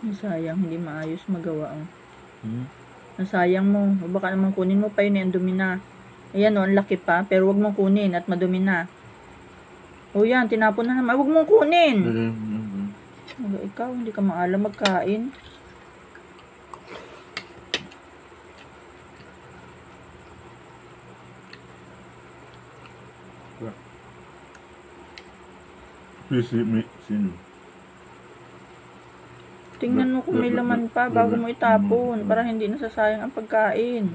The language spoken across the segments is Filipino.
Sayang, hindi maayos magawa. Nasayang mo. O baka naman kunin mo pa yun, ang dumi na. Ayan o, ang laki pa. Pero wag mong kunin at madumi na. O yan, tinapon na naman. Wag mong kunin. Ikaw, hindi ka maalam magkain. Sino? Tingnan mo kung may laman pa bago mo itapon para hindi nasasayang ang pagkain.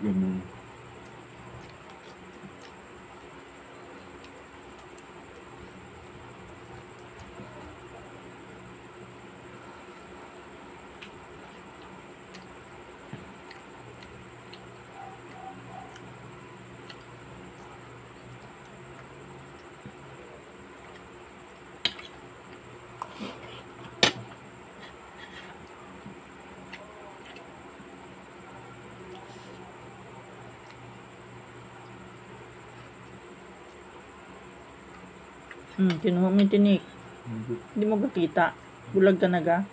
Ganun. Kinuha mo yung tinik. Hindi mo ba kita? Bulag talaga.